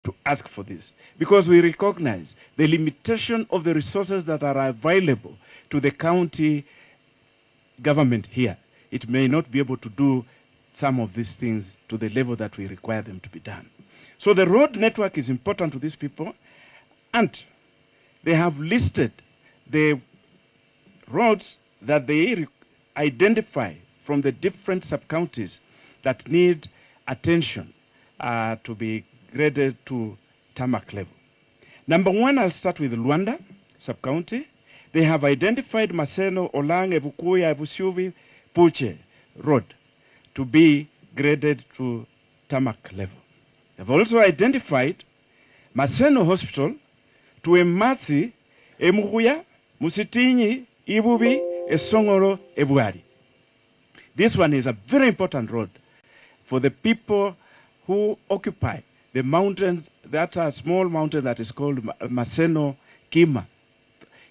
to ask for this, because we recognize the limitation of the resources that are available to the county government here. It may not be able to do some of these things to the level that we require them to be done. So the road network is important to these people, and they have listed the roads that they identify from the different sub-counties that need attention to be graded to tarmac level. Number one, I'll start with Luanda sub-county. They have identified Maseno, Olang, Ebukuya, Ebusubi, Pulche road to be graded to tarmac level. They've also identified Maseno Hospital to Emati, Emukuya, Musitinyi, Ibubi, Esongoro, Ebuari. This one is a very important road for the people who occupy the mountains, that are small mountain that is called Maseno Kima.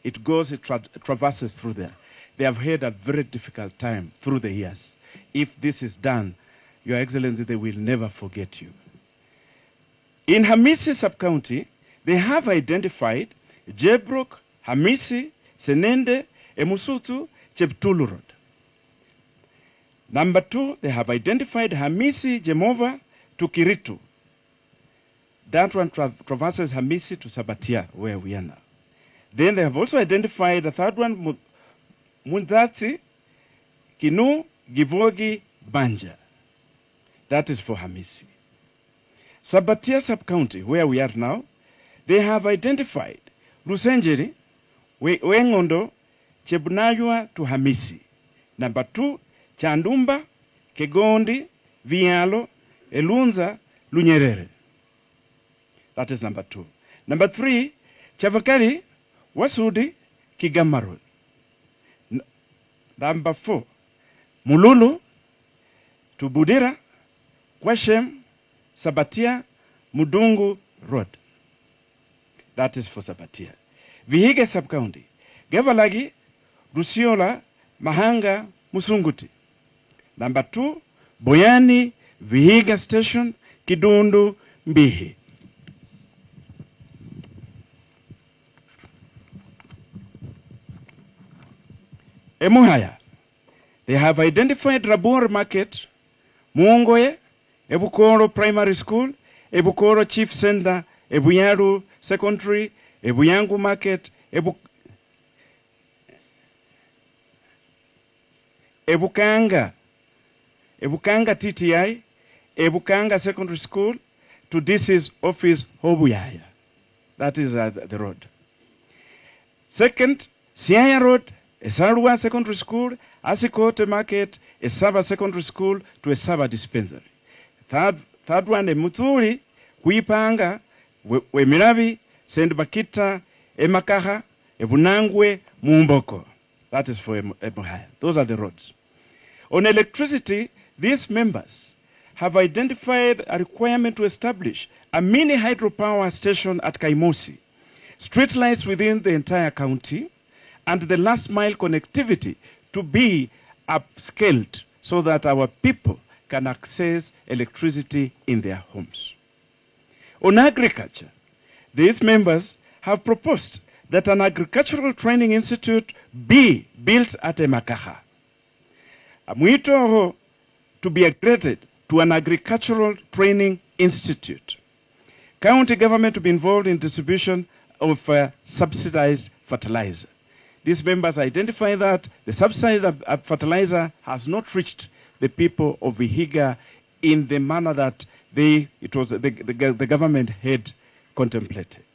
It goes, it traverses through there. They have had a very difficult time through the years. If this is done, Your Excellency, they will never forget you. In Hamisi sub-county, they have identified Jebrok, Hamisi, Senende, Emusutu, Cheptulu Road. Number two, they have identified Hamisi, Jemova to Kiritu. That one traverses Hamisi to Sabatia, where we are now. Then they have also identified the third one, Mundati, Kinu, Givogi, Banja. That is for Hamisi. Sabatia sub-county, where we are now, they have identified Rusenjeri, Wengondo, Chebunaywa to Hamisi. Number two, Chandumba, Kegondi, Vialo, Elunza, Lunyerere. That is number two. Number three, Chavakari, Wasudi, Kigama Road. Number four, Mululu to Budira, Kwashem, Sabatia, Mudungu Road. That is for Sabatia. Vihiga sub-county, Gavalagi, Rusiola, Mahanga, Musunguti. Number two, Boyani, Vihiga Station, Kidundu, Mbihi. Emuhaya, they have identified Rabur Market, Muongoye, Ebukoro Primary School, Ebukoro Chief Center, Ebuyaru Secondary, Ebuyangu Market, Ebukanga TTI, Ebukanga Secondary School, to DC's office, Hobuyaya. That is the road. Second, Siaya Road, Esarua Secondary School, Asikote Market, Esaba Secondary School to Esaba Dispensary. Third one, Muturi, Kuipanga, Wemirabi, Saint Bakita, Emakaha, Ebunangwe, Mumboko. That is for Ebuhaya. Those are the roads. On electricity, these members have identified a requirement to establish a mini hydropower station at Kaimosi, street lights within the entire county, and the last mile connectivity to be upscaled so that our people can access electricity in their homes. On agriculture, these members have proposed that an agricultural training institute be built at Emakaha. Mwito to be upgraded to an agricultural training institute. County government to be involved in distribution of subsidized fertilizer. These members identify that the subsidized fertilizer has not reached the people of Vihiga in the manner that the government had contemplated.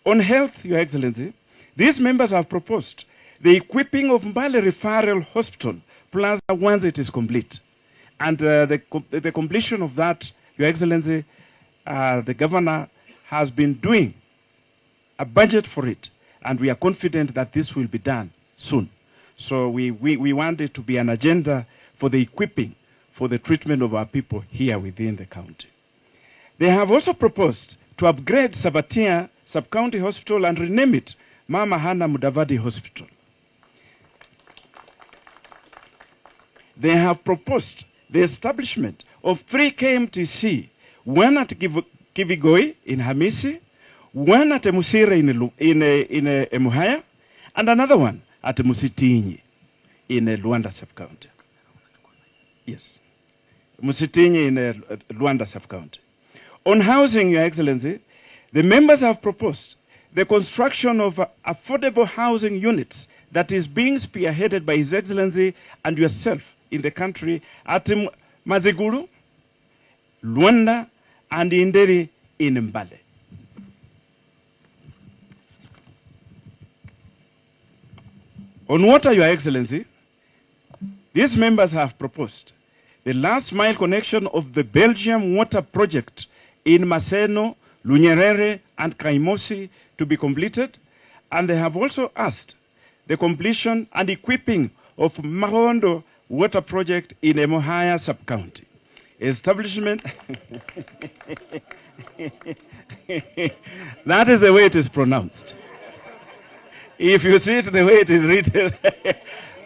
On health, Your Excellency, these members have proposed the equipping of Mbale Referral Hospital Plaza once it is complete. And the completion of that, Your Excellency, the governor has been doing a budget for it, and we are confident that this will be done soon. So we want it to be an agenda for the equipping, for the treatment of our people here within the county. They have also proposed to upgrade Sabatia Sub-County Hospital and rename it Mama Hana Mudavadi Hospital. They have proposed the establishment of 3 KMTC, one at Kivigoi in Hamisi, one at Musira in Emuhaya, and another one at Musitinyi in Luanda sub-county. Yes. Musitinyi in Luanda sub-county. On housing, Your Excellency, the members have proposed the construction of affordable housing units that is being spearheaded by His Excellency and yourself in the country at Maziguru, Luanda, and Inderi in Mbale. On water, Your Excellency, these members have proposed the last mile connection of the Belgium water project in Maseno, Lunyerere, and Kaimosi to be completed, and they have also asked the completion and equipping of Mahondo water project in Emuhaya sub-county. Establishment, that is the way it is pronounced. If you see it the way it is written,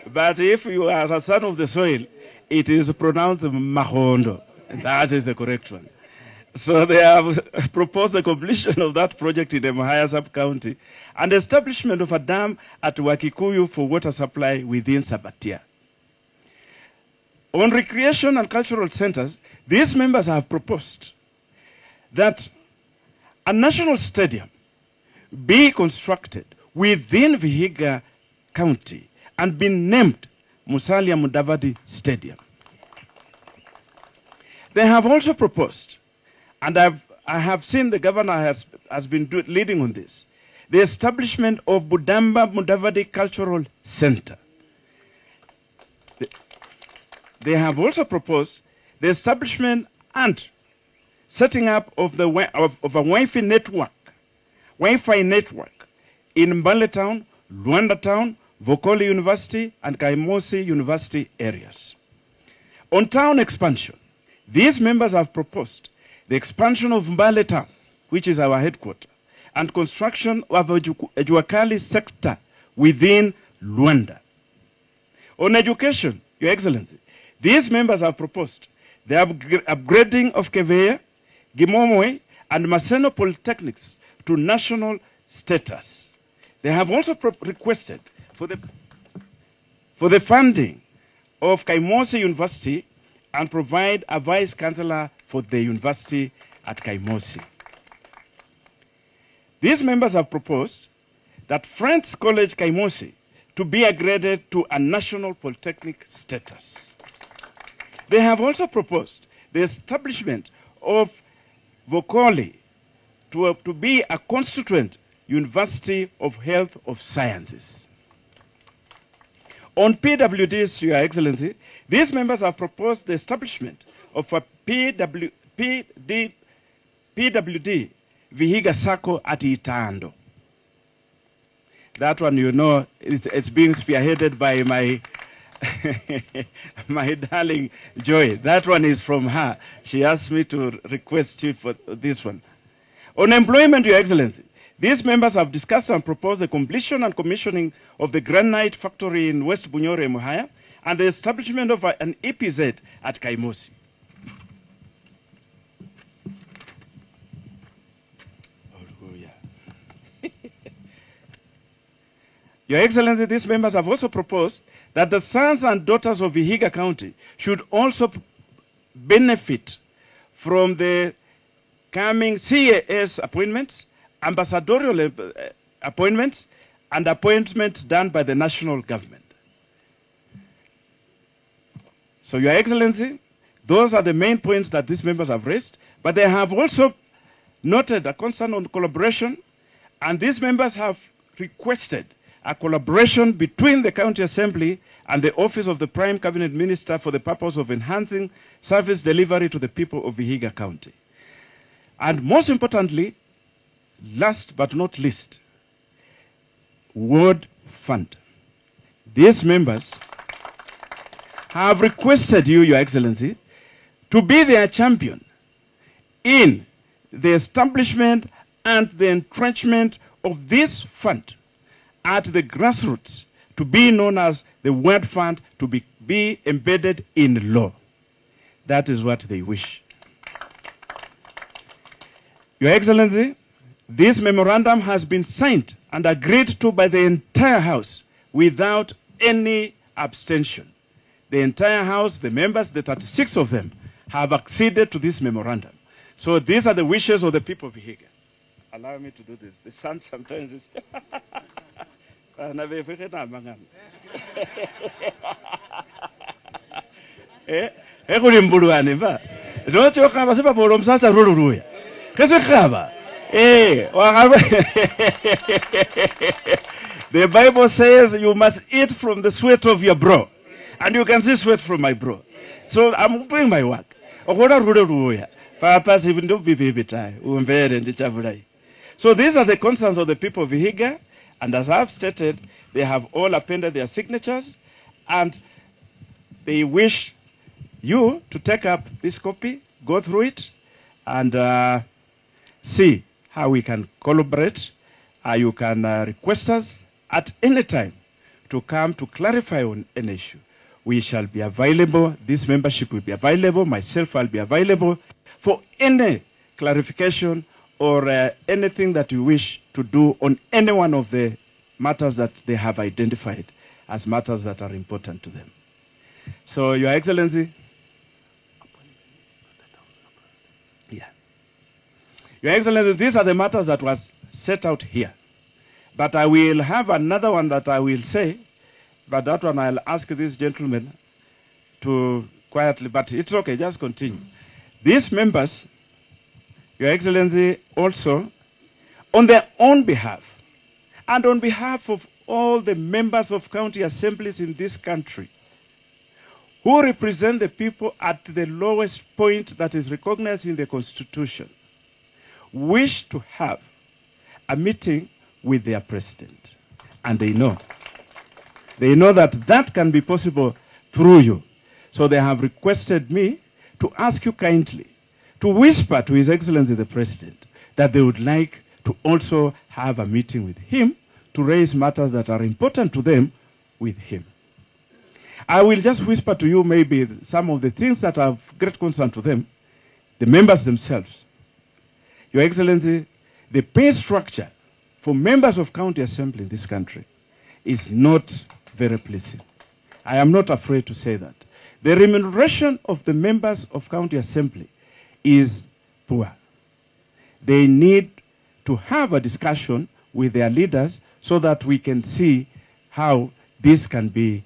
but if you are a son of the soil, it is pronounced Mahondo. That is the correct one. So they have proposed the completion of that project in the Emuhaya sub-county and establishment of a dam at Wakikuyu for water supply within Sabatia. On recreation and cultural centers, these members have proposed that a national stadium be constructed within Vihiga County and be named Musalia Mudavadi Stadium. They have also proposed, and I have seen the governor has been leading on this, the establishment of Budamba Mudavadi Cultural Center. They have also proposed the establishment and setting up of a Wi-Fi network in Mbale Town, Luanda Town, Vokoli University, and Kaimosi University areas. On town expansion, these members have proposed the expansion of Mbale Town, which is our headquarters, and construction of a Juakali sector within Luanda. On education, Your Excellency, these members have proposed the upgrading of Keveya, Gimomoe, and Maseno Polytechnics to national status. They have also requested for the funding of Kaimosi University and provide a vice chancellor for the university at Kaimosi. These members have proposed that Friends College Kaimosi to be upgraded to a national polytechnic status. They have also proposed the establishment of Vokoli to be a constituent University of Health of Sciences. On PWDs, Your Excellency, these members have proposed the establishment of a PWD Vihiga Sacco at Itando. That one, you know, it's being spearheaded by my my darling Joy. That one is from her. She asked me to request you for this one. On employment, Your Excellency, these members have discussed and proposed the completion and commissioning of the granite factory in West Bunyore, Emuhaya, and the establishment of an EPZ at Kaimosi. Your Excellency, these members have also proposed that the sons and daughters of Vihiga County should also benefit from the coming CAS appointments, ambassadorial appointments, and appointments done by the national government. So, Your Excellency, those are the main points that these members have raised, but they have also noted a concern on collaboration, and these members have requested a collaboration between the County Assembly and the Office of the Prime Cabinet Minister for the purpose of enhancing service delivery to the people of Vihiga County. And most importantly, last but not least, Ward Fund. These members have requested you, Your Excellency, to be their champion in the establishment and the entrenchment of this fund at the grassroots, to be known as the Word Fund, to be embedded in law. That is what they wish. Your Excellency, this memorandum has been signed and agreed to by the entire House without any abstention. The entire House, the members, the 36 of them, have acceded to this memorandum. So these are the wishes of the people of Vihiga. Allow me to do this. The sun sometimes is... The Bible says you must eat from the sweat of your brow. And you can see sweat from my brow. So I'm doing my work. So these are the concerns of the people of Vihiga. And as I've stated, they have all appended their signatures. And they wish you to take up this copy, go through it, and see how we can collaborate. You can request us at any time to come to clarify on an issue. We shall be available. This membership will be available. Myself, I'll be available for any clarification or anything that you wish to do on any one of the matters that they have identified as matters that are important to them. So, Your Excellency, Your Excellency, these are the matters that was set out here. But I will have another one that I will say, but that one I'll ask this gentleman to quietly, but it's okay, just continue. These members, Your Excellency, also, on their own behalf, and on behalf of all the members of county assemblies in this country, who represent the people at the lowest point that is recognized in the Constitution, wish to have a meeting with their president. And they know that that can be possible through you. So they have requested me to ask you kindly to whisper to His Excellency the President that they would like to also have a meeting with him to raise matters that are important to them with him. I will just whisper to you maybe some of the things that are of great concern to them, the members themselves. Your Excellency, the pay structure for members of county assembly in this country is not very pleasing. I am not afraid to say that. The remuneration of the members of county assembly is poor. They need to have a discussion with their leaders so that we can see how this can be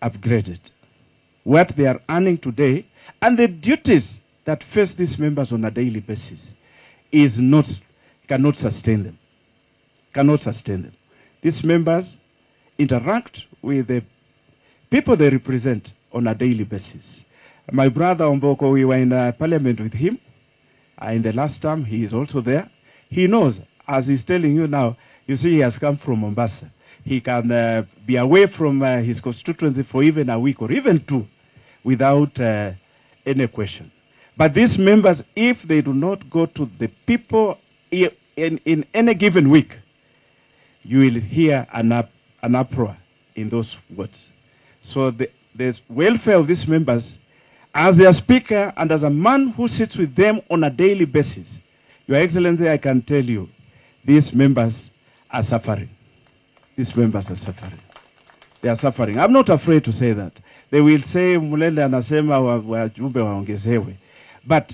upgraded. What they are earning today and the duties that face these members on a daily basis cannot sustain them. Cannot sustain them. These members interact with the people they represent on a daily basis. My brother Omboko, we were in parliament with him in the last term. He is also there. He knows, as he's telling you now, you see he has come from Mombasa. He can be away from his constituency for even a week or even two without any question. But these members, if they do not go to the people in any given week, you will hear an uproar in those words. So the welfare of these members, as their speaker and as a man who sits with them on a daily basis, Your Excellency, I can tell you, these members are suffering. These members are suffering. They are suffering. I'm not afraid to say that. They will say, Mulele anasema wajumbe waongezewe. But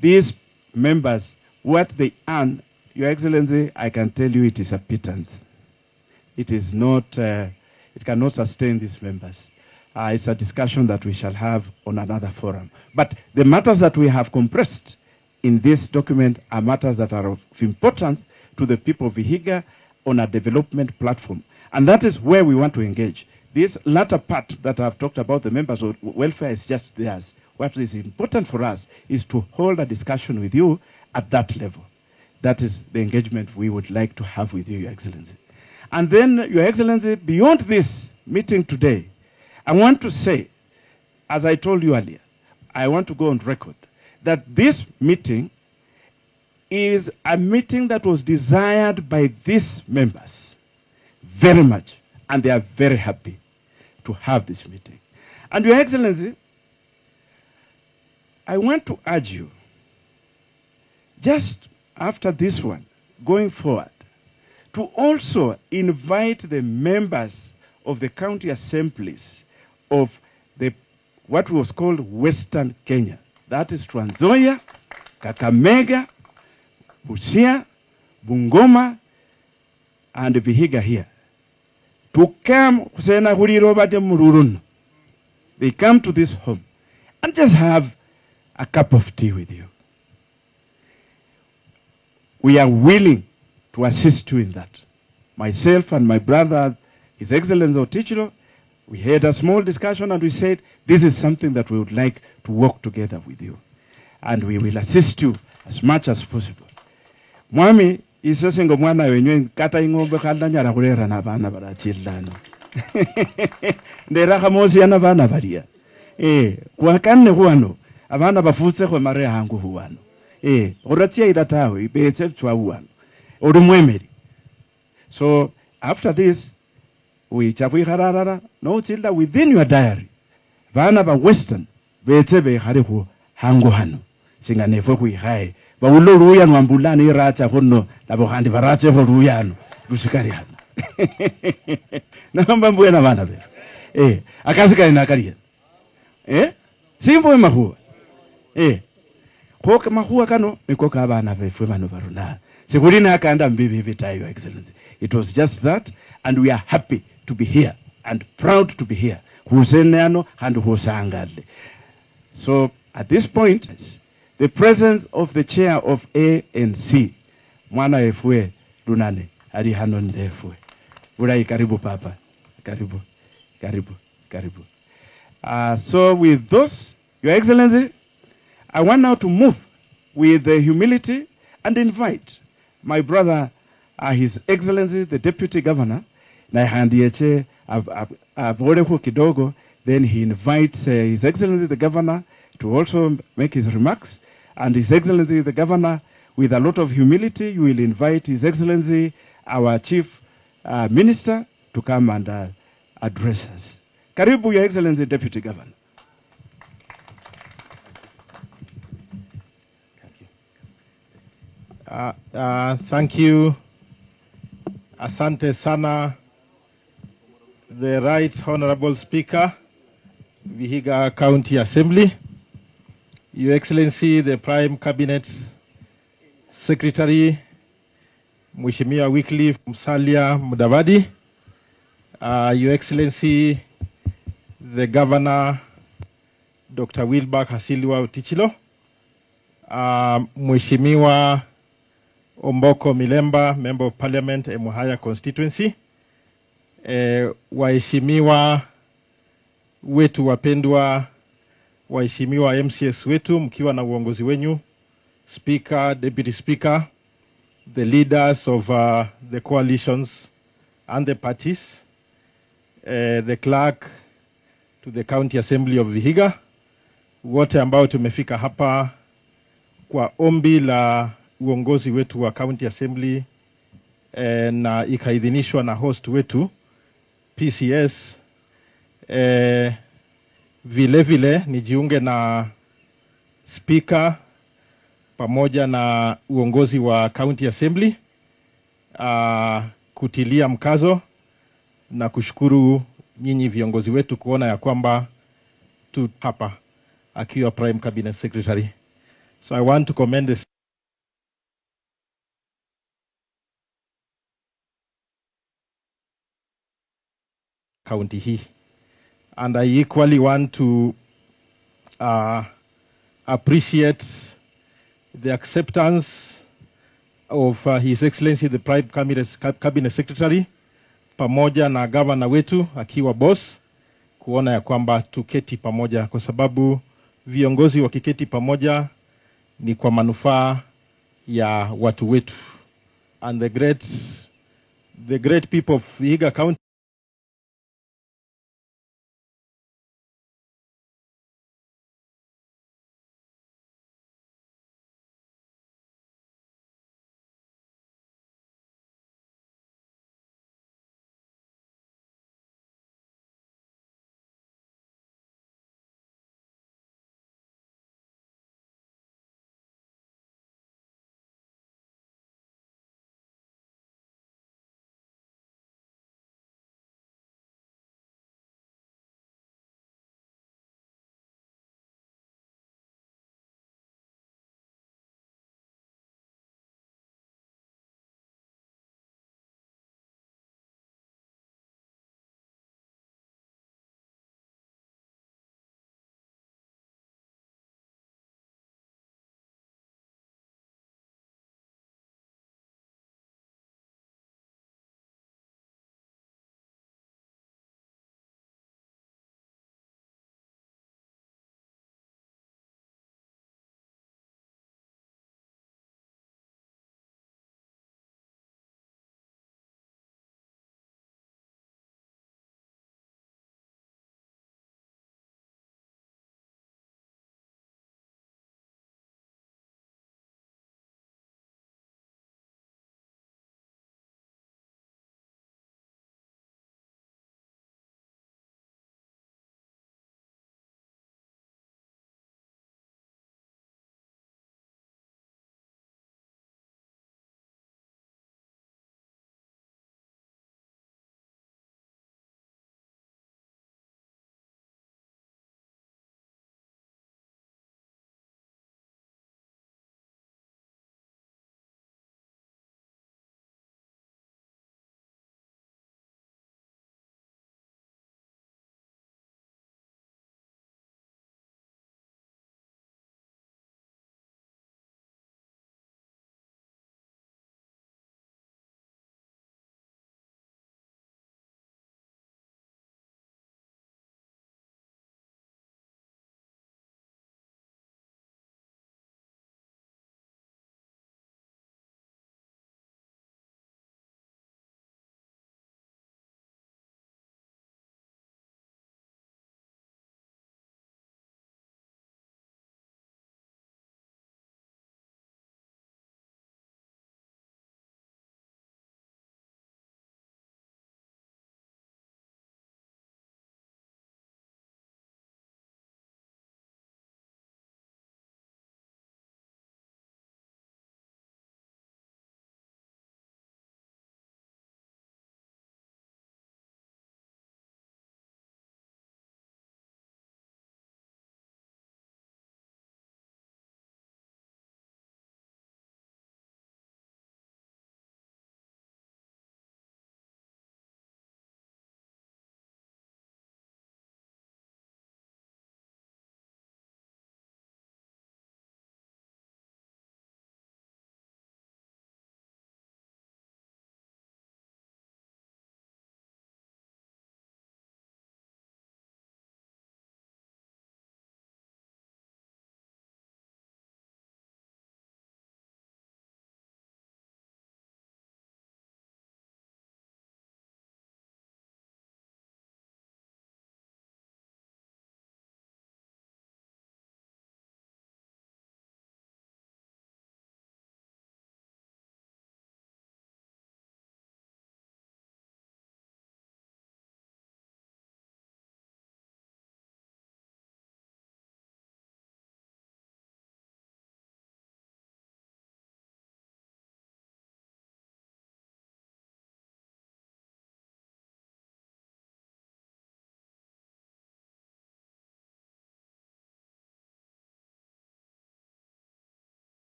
these members, what they earn, Your Excellency, I can tell you it is a pittance. It is not, it cannot sustain these members. It's a discussion that we shall have on another forum. But the matters that we have compressed in this document are matters that are of importance to the people of Vihiga on a development platform. And that is where we want to engage. This latter part that I've talked about, the members' of welfare, is just theirs. What is important for us is to hold a discussion with you at that level. That is the engagement we would like to have with you, Your Excellency. And then, Your Excellency, beyond this meeting today, I want to say, as I told you earlier, I want to go on record that this meeting is a meeting that was desired by these members very much, and they are very happy to have this meeting. And Your Excellency, I want to urge you, just after this one, going forward, to also invite the members of the county assemblies of the what was called Western Kenya. That is Trans Nzoia, Kakamega, Busia, Bungoma, and Vihiga here. To come, they come to this home and just have a cup of tea with you. We are willing to assist you in that. Myself and my brother, His Excellency Otichilo, we had a small discussion and we said, this is something that we would like to work together with you. And we will assist you as much as possible. Mwami, isosengo mwana wenye kata ingombe kanda nyara kulera na bana barachilano. Ndera kamosi yana bana baria. Kwa kanne huano, abana bafutse kwa marea hangu huano. Oratia idatawe, ibetse chwa huano. Orumwemeri. So, after this, we chapui hararara, no childa within your diary. Bana ba Western, betse be harihu hangu hano. Singa nefo kui hai. Ba ulo ruyano ambulani iracha hono, labo handi barache ho ruyano. Lusikari hano. Namba mbuya na bana be. Akasikari na kariya. Simbo mahua. Koka mahua kano, mikoka abana be fwemano baruna. Sigurina akanda mbibi vita, Your Excellency. It was just that, and we are happy to be here and proud to be here. Huseneano and Husangadle. So at this point, the presence of the chair of ANC, Mwana Efwe Lunane, Ari Hanon Efwe. Urai karibu papa. Karibu. Karibu. Karibu. So with those, Your Excellency, I want now to move with humility and invite my brother, His Excellency, the Deputy Governor, na handieche Aboreho Kidogo, then he invites His Excellency the Governor to also make his remarks, and His Excellency the Governor, with a lot of humility, you will invite His Excellency, our Chief Minister, to come and address us. Karibu, Your Excellency, Deputy Governor. Thank you. Asante sana, the Right Honorable Speaker, Vihiga County Assembly, Your Excellency, the Prime Cabinet Secretary, Mheshimiwa Wycliffe Musalia Mudavadi, Your Excellency, the Governor, Dr. Wilbur Hasilwa Otichilo, Mheshimiwa Omboko Milemba, Member of Parliament, Emuhaya Constituency, waheshimiwa wetu wapendwa, waheshimiwa MCS wetu, mkiwa na uongozi wenyu, Speaker, Deputy Speaker, the leaders of the coalitions and the parties, the clerk to the County Assembly of Vihiga, wote ambao tumefika hapa kwa ombi la uongozi wetu wa County Assembly na ikaidhinishwa na host wetu PCS. Vile vile nijiunge na Speaker pamoja na uongozi wa County Assembly kutilia mkazo na kushukuru nyinyi viongozi wetu kuona ya kwamba tu hapa akiwa Prime Cabinet Secretary. So I want to commend this county here. And I equally want to appreciate the acceptance of His Excellency the Prime Cabinet Secretary pamoja na governor wetu akiwa boss kuona ya kwamba tuketi pamoja, kwa sababu viongozi wakiketi pamoja ni kwa manufaa ya watu wetu. And the great people of Vihiga County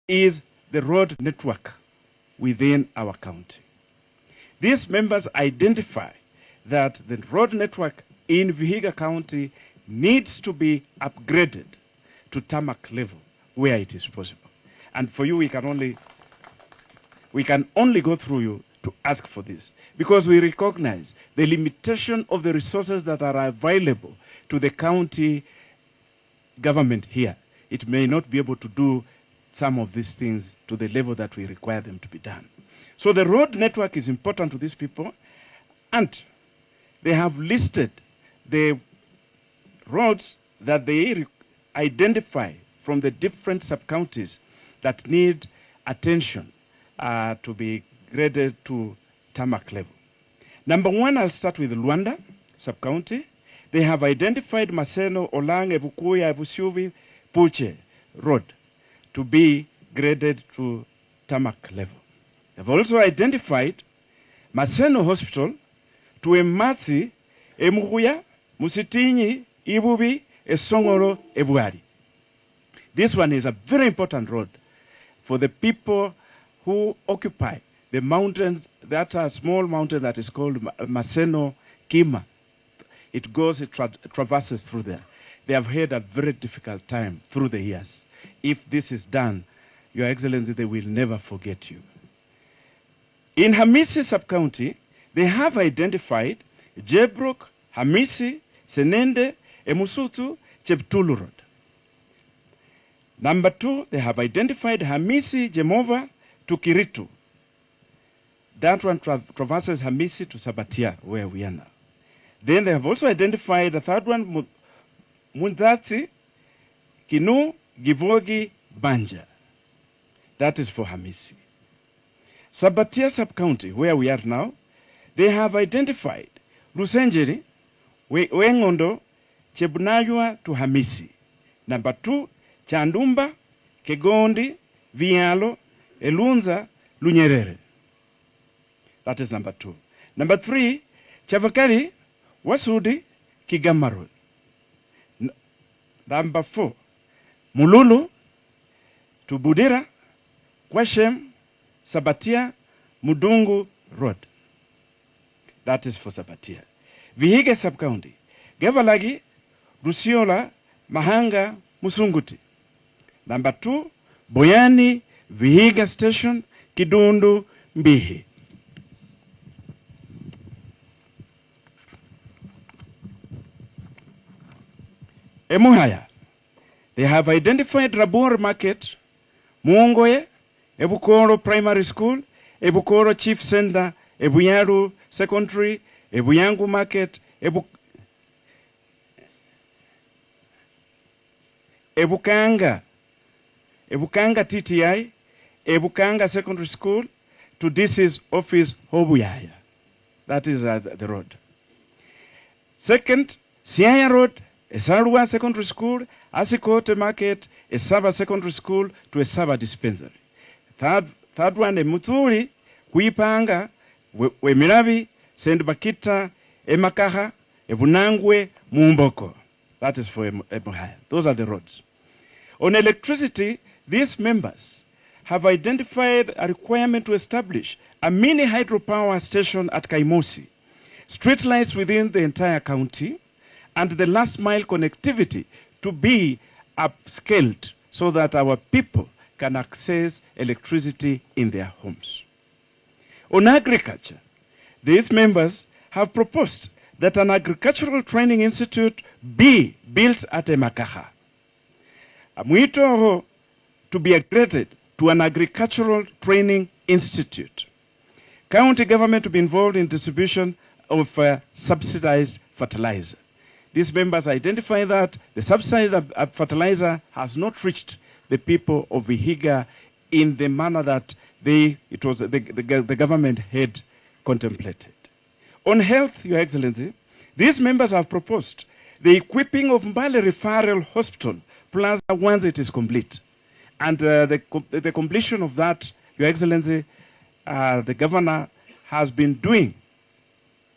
is the road network within our county. These members identify that the road network in Vihiga County needs to be upgraded to tarmac level where it is possible. And for you, we can only go through you to ask for this, because we recognize the limitation of the resources that are available to the county government here. It may not be able to do some of these things to the level that we require them to be done. So the road network is important to these people, and they have listed the roads that they identify from the different sub-counties that need attention to be graded to tarmac level. Number one, I'll start with Luanda sub-county. They have identified Maseno, Olang, Ebukuya, Ebusubi, Pulche road to be graded to tarmac level. They've also identified Maseno Hospital to Emati, Emuhuya, Musitinyi, Ibubi, Esongoro, Ebuari. This one is a very important road for the people who occupy the mountains, that are small mountain that is called Maseno Kima. It traverses through there. They have had a very difficult time through the years. If this is done, Your Excellency, they will never forget you. In Hamisi sub-county, they have identified Jebruk, Hamisi, Senende, Emusutu, Cheptulu Road. Number two, they have identified Hamisi, Jemova to Kiritu. That one traverses Hamisi to Sabatia, where we are now. Then they have also identified the third one, Munzatsi, Kinu, Givogi, Banja. That is for Hamisi. Sabatia sub-county, where we are now, they have identified Rusenjeri, Wengondo, Chebunaywa to Hamisi. Number two, Chandumba, Kegondi, Vialo, Elunza, Lunyerere. That is number two. Number three, Chavakari, Wasudi, Kigama Road. Number four, Mululu to Budira, Kwashem, Sabatia, Mudungu Road. That is for Sabatia. Vihiga sub-county, Gavalagi, Rusiola, Mahanga, Musunguti. Number two, Boyani, Vihiga Station, Kidundu, Mbihi. Emuhaya, they have identified Rabur Market, Muongoye, Ebukoro Primary School, Ebukoro Chief Center, Ebuyaru Secondary, Ebuyangu Market, Ebukanga TTI, Ebukanga Secondary School, to DC's office, Hobuyaya. That is the road. Second, Siaya Road, Esarua Secondary School, Asikote Market, Esaba Secondary School to Esaba Dispensary. Third one, Muturi, Kuipanga, Wemirabi, Saint Bakita, Emakaha, Ebunangwe, Mumboko. That is for Ebuhaya. Those are the roads. On electricity, these members have identified a requirement to establish a mini hydropower station at Kaimosi, street lights within the entire county, and the last mile connectivity to be upscaled so that our people can access electricity in their homes. On agriculture, these members have proposed that an agricultural training institute be built at Emakaha. Mwito to be upgraded to an agricultural training institute. County government to be involved in distribution of subsidized fertilizer. These members identify that the subsidized fertilizer has not reached the people of Vihiga in the manner that the government had contemplated. On health, Your Excellency, these members have proposed the equipping of Mbale Referral Hospital Plaza once it is complete. And the completion of that, Your Excellency, the governor has been doing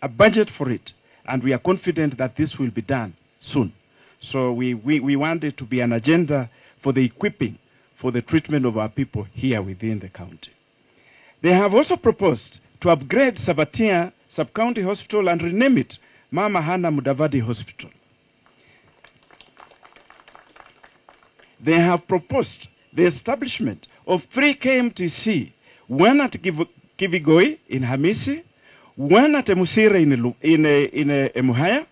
a budget for it, and we are confident that this will be done soon. So we want it to be an agenda for the equipping for the treatment of our people here within the county. They have also proposed to upgrade Sabatia Sub-County Hospital and rename it Mama Hana Mudavadi Hospital. They have proposed the establishment of 3 KMTC, one at Kivigoi in Hamisi, one at Musira in Emuhaya,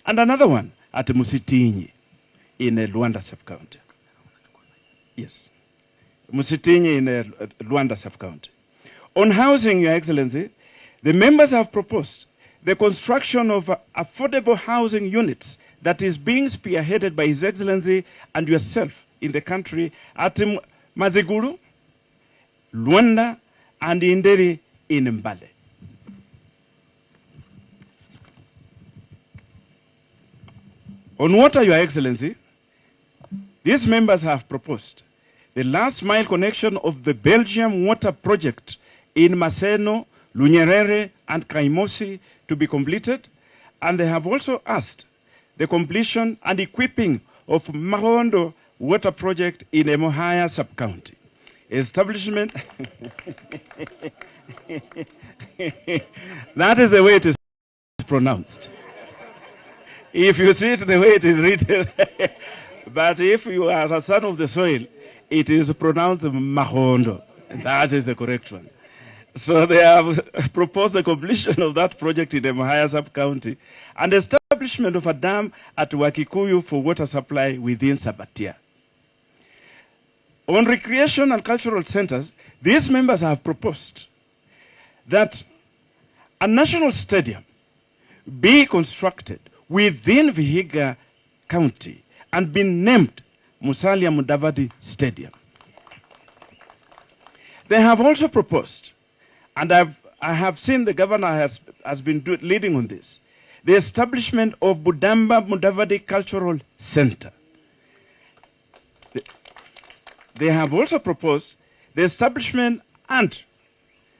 and another one at Musitinyi in Luanda Sub-County. Yes, Musitinyi in Luanda Sub-County. On housing, Your Excellency, the members have proposed the construction of affordable housing units that is being spearheaded by His Excellency and yourself in the country at Maziguru, Luanda, and Inderi in Mbale. On water, Your Excellency, these members have proposed the last mile connection of the Belgium water project in Maseno, Lunyerere, and Kaimosi to be completed, and they have also asked the completion and equipping of Mahondo water project in Emuhaya sub-county. Establishment, that is the way it is pronounced. If you see it the way it is written, but if you are a son of the soil, it is pronounced Mahondo. That is the correct one. So they have proposed the completion of that project in the Emuhaya sub-county and establishment of a dam at Wakikuyu for water supply within Sabatia. On recreation and cultural centers, these members have proposed that a national stadium be constructed within Vihiga County and be named Musalia Mudavadi Stadium. They have also proposed, and I have seen the governor has been leading on this, the establishment of Budamba Mudavadi Cultural Center. They have also proposed the establishment and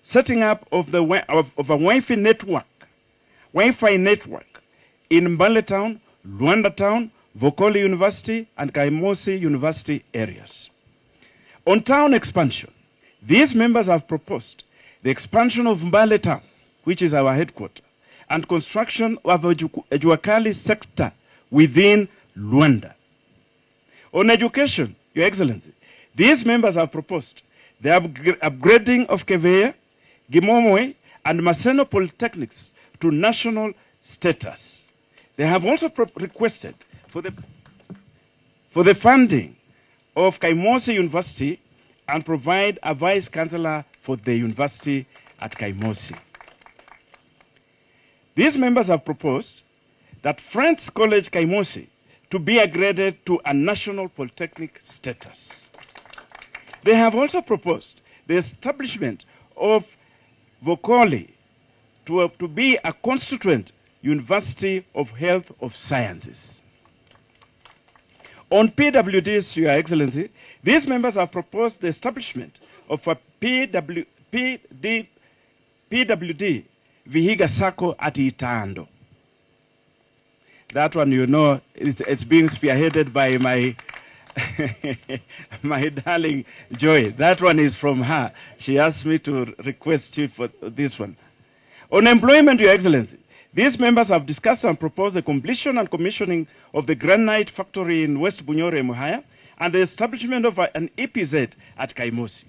setting up of a Wi-Fi network in Mbale Town, Luanda Town, Vokoli University, and Kaimosi University areas. On town expansion, these members have proposed the expansion of Mbale Town, which is our headquarters, and construction of a Juakali sector within Luanda. On education, Your Excellency, these members have proposed the upgrading of Kevea, Gimomoe, and Maseno Polytechnics to national status. They have also requested for the funding of Kaimosi University and provide a vice chancellor for the university at Kaimosi. These members have proposed that Friends College Kaimosi to be upgraded to a national polytechnic status. They have also proposed the establishment of Vokoli to be a constituent University of Health of Sciences. On PWDs, Your Excellency, these members have proposed the establishment of a PWD Vihiga Sacco at Itando. That one, you know, it's being spearheaded by my my darling Joy. That one is from her. She asked me to request you for this one. On employment, Your Excellency, these members have discussed and proposed the completion and commissioning of the granite factory in West Bunyore, Emuhaya, and the establishment of an EPZ at Kaimosi.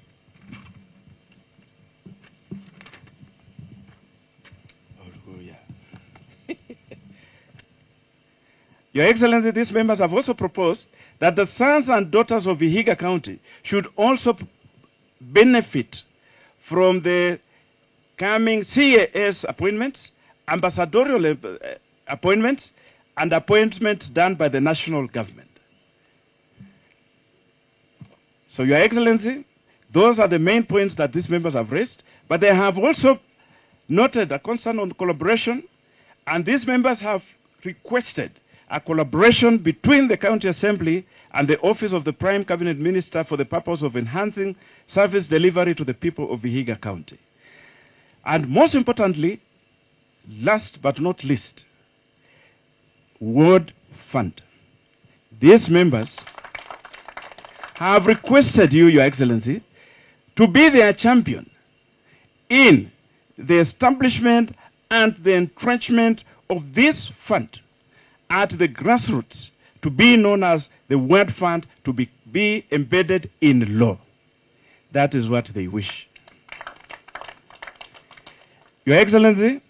Your Excellency, these members have also proposed that the sons and daughters of Vihiga County should also benefit from the coming CAS appointments, ambassadorial appointments, and appointments done by the national government. So, Your Excellency, those are the main points that these members have raised, but they have also noted a concern on collaboration, and these members have requested a collaboration between the County Assembly and the Office of the Prime Cabinet Minister for the purpose of enhancing service delivery to the people of Vihiga County. And most importantly, last but not least, Ward Fund. These members have requested you, Your Excellency, to be their champion in the establishment and the entrenchment of this fund at the grassroots, to be known as the Word Fund, to be embedded in law. That is what they wish. Your Excellency,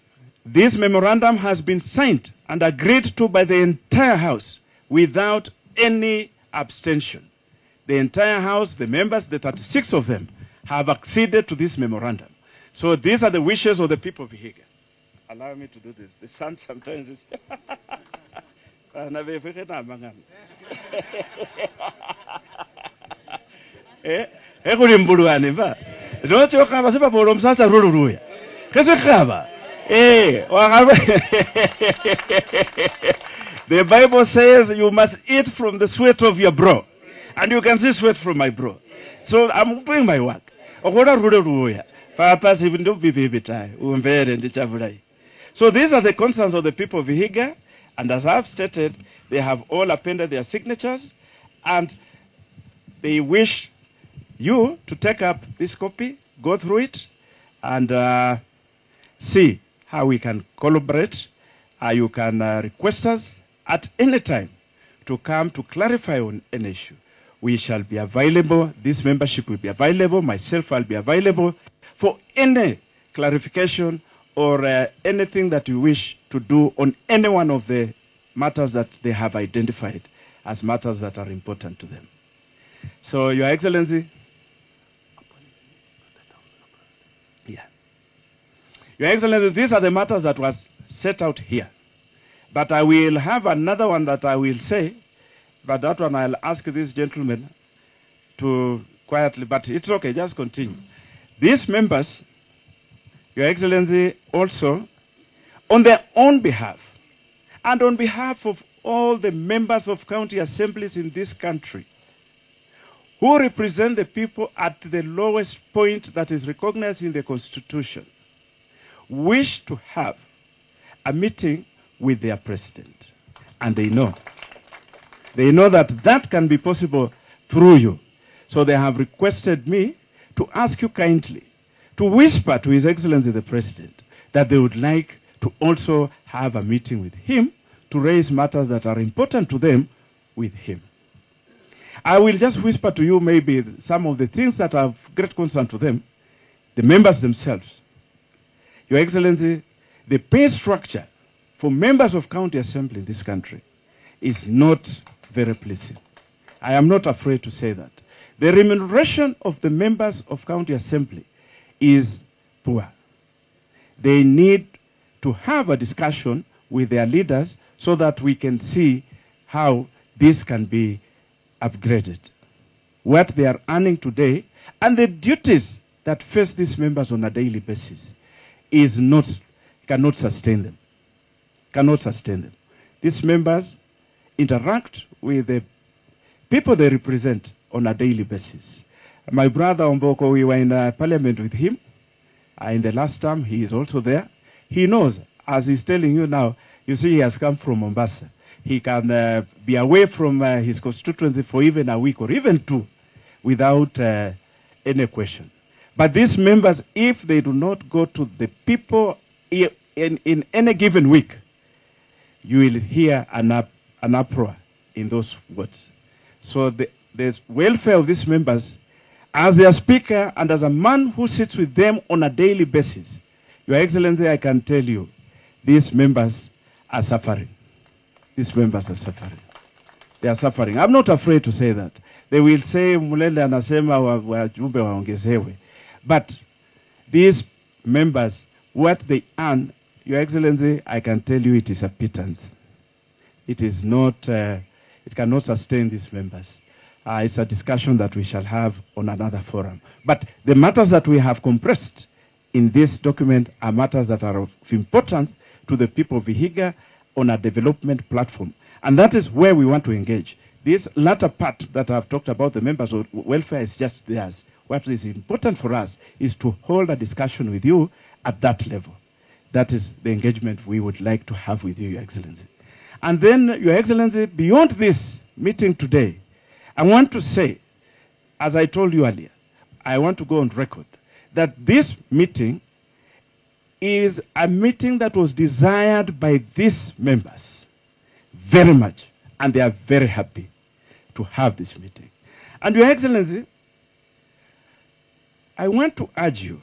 this memorandum has been signed and agreed to by the entire House without any abstention. The entire House, the members, the 36 of them, have acceded to this memorandum. So these are the wishes of the people of Vihiga. Allow me to do this. The sun sometimes is... The Bible says you must eat from the sweat of your brow. And you can see sweat from my brow. So I'm doing my work. So these are the concerns of the people of Vihiga. And as I've stated, they have all appended their signatures. And they wish you to take up this copy, go through it, and see how we can collaborate. You can request us at any time to come to clarify on an issue. We shall be available. This membership will be available. Myself, I'll be available for any clarification or anything that you wish to do on any one of the matters that they have identified as matters that are important to them. So, Your Excellency, Your Excellency, these are the matters that was set out here. But I will have another one that I will say, but that one I'll ask this gentleman to quietly, but it's okay, just continue. These members, Your Excellency, also, on their own behalf, and on behalf of all the members of county assemblies in this country, who represent the people at the lowest point that is recognized in the Constitution, wish to have a meeting with their president. And they know that that can be possible through you. So they have requested me to ask you kindly to whisper to His Excellency the President that they would like to also have a meeting with him to raise matters that are important to them with him. I will just whisper to you maybe some of the things that are of great concern to them, the members themselves. Your Excellency, the pay structure for members of county assembly in this country is not very pleasing. I am not afraid to say that. The remuneration of the members of county assembly is poor. They need to have a discussion with their leaders so that we can see how this can be upgraded. What they are earning today and the duties that face these members on a daily basis cannot sustain them. Cannot sustain them. These members interact with the people they represent on a daily basis. My brother Omboko, we were in parliament with him in the last term. He is also there. He knows, as he's telling you now, you see he has come from Mombasa. He can be away from his constituency for even a week or even two without any question. But these members, if they do not go to the people in any given week, you will hear an uproar in those words. So the welfare of these members, as their speaker and as a man who sits with them on a daily basis, Your Excellency, I can tell you, these members are suffering. These members are suffering. They are suffering. I'm not afraid to say that. They will say, Mulele anasema wajumbe waongezewe. But these members, what they earn, Your Excellency, I can tell you it is a pittance. It is not, it cannot sustain these members. It's a discussion that we shall have on another forum. But the matters that we have compressed in this document are matters that are of importance to the people of Vihiga on a development platform. And that is where we want to engage. This latter part that I've talked about, the members of welfare, is just theirs. What is important for us is to hold a discussion with you at that level. That is the engagement we would like to have with you, Your Excellency. And then, Your Excellency, beyond this meeting today, I want to say as I told you earlier, I want to go on record that this meeting is a meeting that was desired by these members very much, and they are very happy to have this meeting. And Your Excellency, I want to urge you,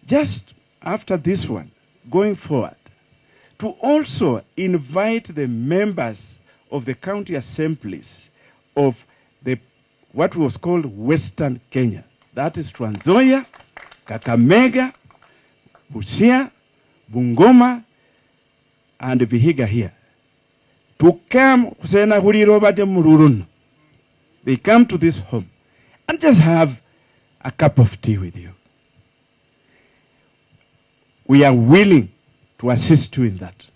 just after this one, going forward, to also invite the members of the county assemblies of what was called Western Kenya. That is Trans Nzoia, Kakamega, Busia, Bungoma, and Vihiga here. To come, they come to this home and just have a cup of tea with you. We are willing to assist you in that.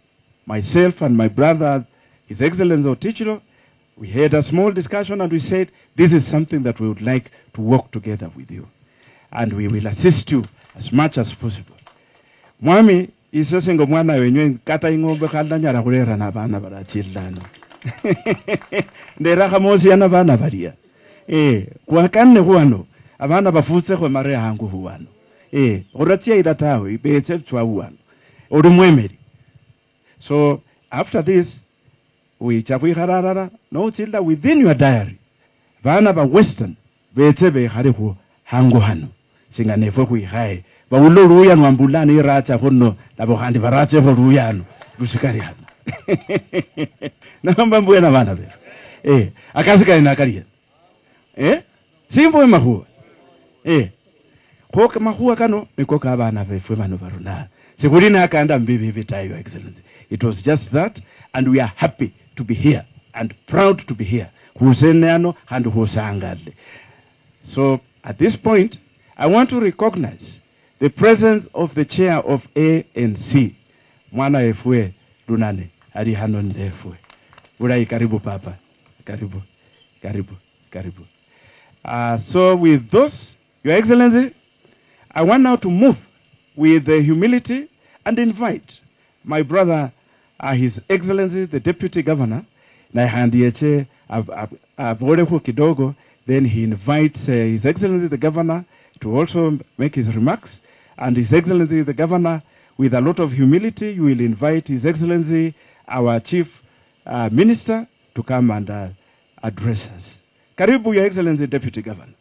Myself and my brother, His Excellency Otichilo, we had a small discussion and we said, this is something that we would like to work together with you. And we will assist you as much as possible. Mwami, isosengo mwana wenye kata ingombe kalda nyara kulera na bana barachildano. Ndera kamosi yana bana baria. Kwa kanne huano, abana bafuse kwa mare hangu huano. Oratia idatawe, ibetse chwa huano. Orumwemeri. So, after this, we chapui hararara, no childa within your diary. Bana ba Western, betebe harihu hangu hano. Singa nefo kui hai. Ba ulo ruyano ambulani racha hono, labo handi baracha ho ruyano. Lusikari hano. Namba mbuena bana be. Akasika inakaria. Simbo mahua. Koka mahua kano, mikoka abana be fwe manu baruna. Sikurina akanda mbibi vita, Your Excellency. It was just that, and we are happy to be here and proud to be here. Huseneano and Husangadle. So at this point, I want to recognize the presence of the chair of ANC, Mwana Efwe Lunane, Adi Hanon Efwe. Urai karibu papa. Karibu. Karibu. Karibu. So with those, Your Excellency, I want now to move with humility and invite my brother, His Excellency, the Deputy Governor, Nahandieche Aborehu Kidogo. Then he invites His Excellency, the Governor, to also make his remarks. And His Excellency, the Governor, with a lot of humility, you will invite His Excellency, our Chief Minister, to come and address us. Karibu, Your Excellency, Deputy Governor.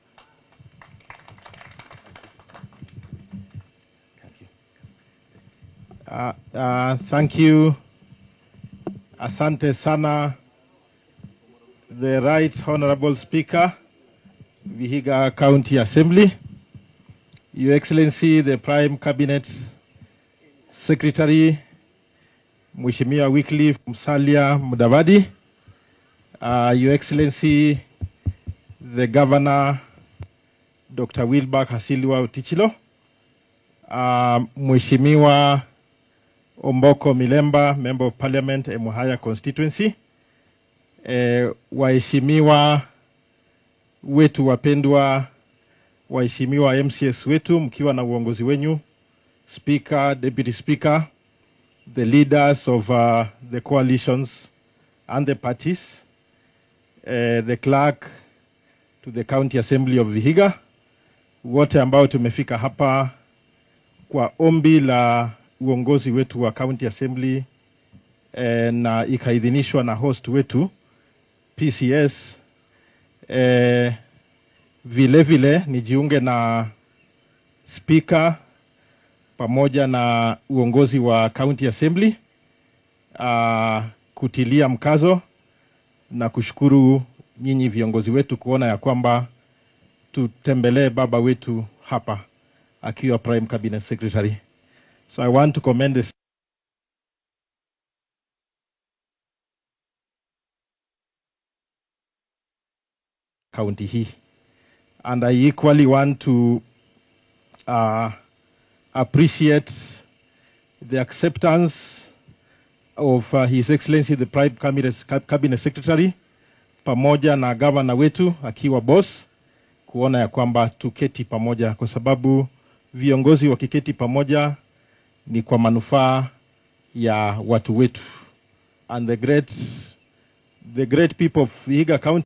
Thank you. Asante sana, the Right Honorable Speaker, Vihiga County Assembly, Your Excellency, the Prime Cabinet Secretary, Mheshimiwa Wycliffe Musalia Mudavadi, Your Excellency, the Governor, Dr. Wilbur Hasilwa Otichilo, Mheshimiwa Omboko Milemba, Member of Parliament, Emuhaya Constituency, waheshimiwa wetu wapendwa, waheshimiwa MCS wetu mkiwa na uongozi wenyu, Speaker, Deputy Speaker, the leaders of the coalitions and the parties, the clerk to the County Assembly of Vihiga, wote ambao tumefika hapa kwa ombi la uongozi wetu wa County Assembly na ikaidhinishwa na host wetu PCS. Vile vile nijiunge na Speaker pamoja na uongozi wa County Assembly kutilia mkazo na kushukuru nyinyi viongozi wetu kuona ya kwamba tutembelee baba wetu hapa akiwa Prime Cabinet Secretary. So I want to commend this county hii. And I equally want to appreciate the acceptance of His Excellency the Prime Cabinet Secretary pamoja na governor wetu akiwa boss kuona ya kwamba tuketi pamoja, kwa sababu viongozi wakiketi pamoja ni kwa manufaa ya watu wetu. And the great people of Vihiga County